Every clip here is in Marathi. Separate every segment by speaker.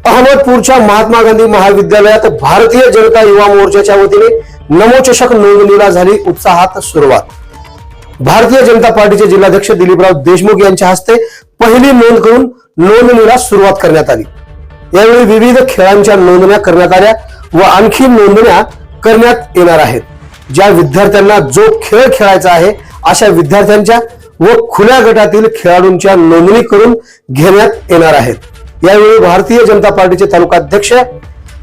Speaker 1: अहमदपूरच्या महात्मा गांधी महाविद्यालयात भारतीय जनता युवा मोर्चाच्या वतीने नमो चषक नोंदणीला झाली उत्साहात सुरुवात. भारतीय जनता पार्टीचे जिल्हाध्यक्ष दिलीपराव देशमुख यांच्या हस्ते पहिली नोंद करून नोंदणीला सुरुवात करण्यात आली. यावेळी विविध खेळांच्या नोंदण्या करण्यात आल्या व आणखी नोंदण्या करण्यात येणार आहेत. ज्या विद्यार्थ्यांना जो खेळ खेळायचा आहे अशा विद्यार्थ्यांच्या व खुल्या गटातील खेळाडूंच्या नोंदणी करून घेण्यात येणार आहेत. यावेळी भारतीय जनता पार्टीचे तालुकाध्यक्ष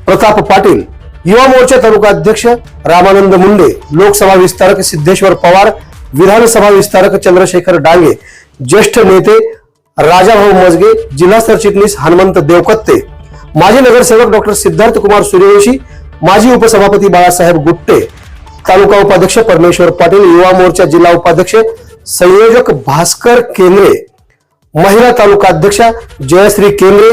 Speaker 1: प्रताप पाटील, युवा मोर्चा तालुकाध्यक्ष रामानंद मुंडे, लोकसभा विस्तारक सिद्धेश्वर पवार, विधानसभा विस्तारक चंद्रशेखर डांगे, ज्येष्ठ नेते राजाभाऊ मजगे, जिल्हा सरचिटणीस हनुमंत देवकत्ते, माजी नगरसेवक डॉक्टर सिद्धार्थ कुमार सूर्यवंशी, माजी उपसभापती बाळासाहेब गुट्टे, तालुका उपाध्यक्ष परमेश्वर पाटील, युवा मोर्चा जिल्हा उपाध्यक्ष संयोजक भास्कर केंद्रे, महिला तालुका अध्यक्षा जयश्री केंद्रे,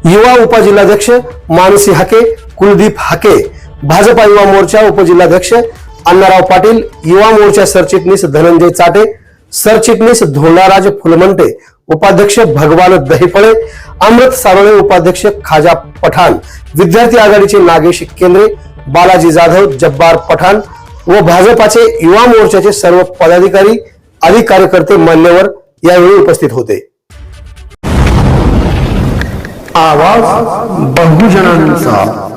Speaker 1: युवा उपजिल्हाध्यक्ष मानसी हाके, कुलदीप हाके, भाजपा युवा मोर्चा उपजिल्हाध्यक्ष अण्णाराव पाटील, युवा मोर्चा सरचिटणीस धनंजय चाटे, सरचिटणीस धोंडाराज फुलमंटे, उपाध्यक्ष भगवान दहिफळे, अमृत सारोळे, उपाध्यक्ष खाजा पठाण, विद्यार्थी आघाडीचे नागेश केंद्रे, बालाजी जाधव, जब्बार पठाण व भाजपाचे युवा मोर्चाचे सर्व पदाधिकारी आदी कार्यकर्ते मान्यवर यावेळी उपस्थित होते. आवाज बहुजनांचा.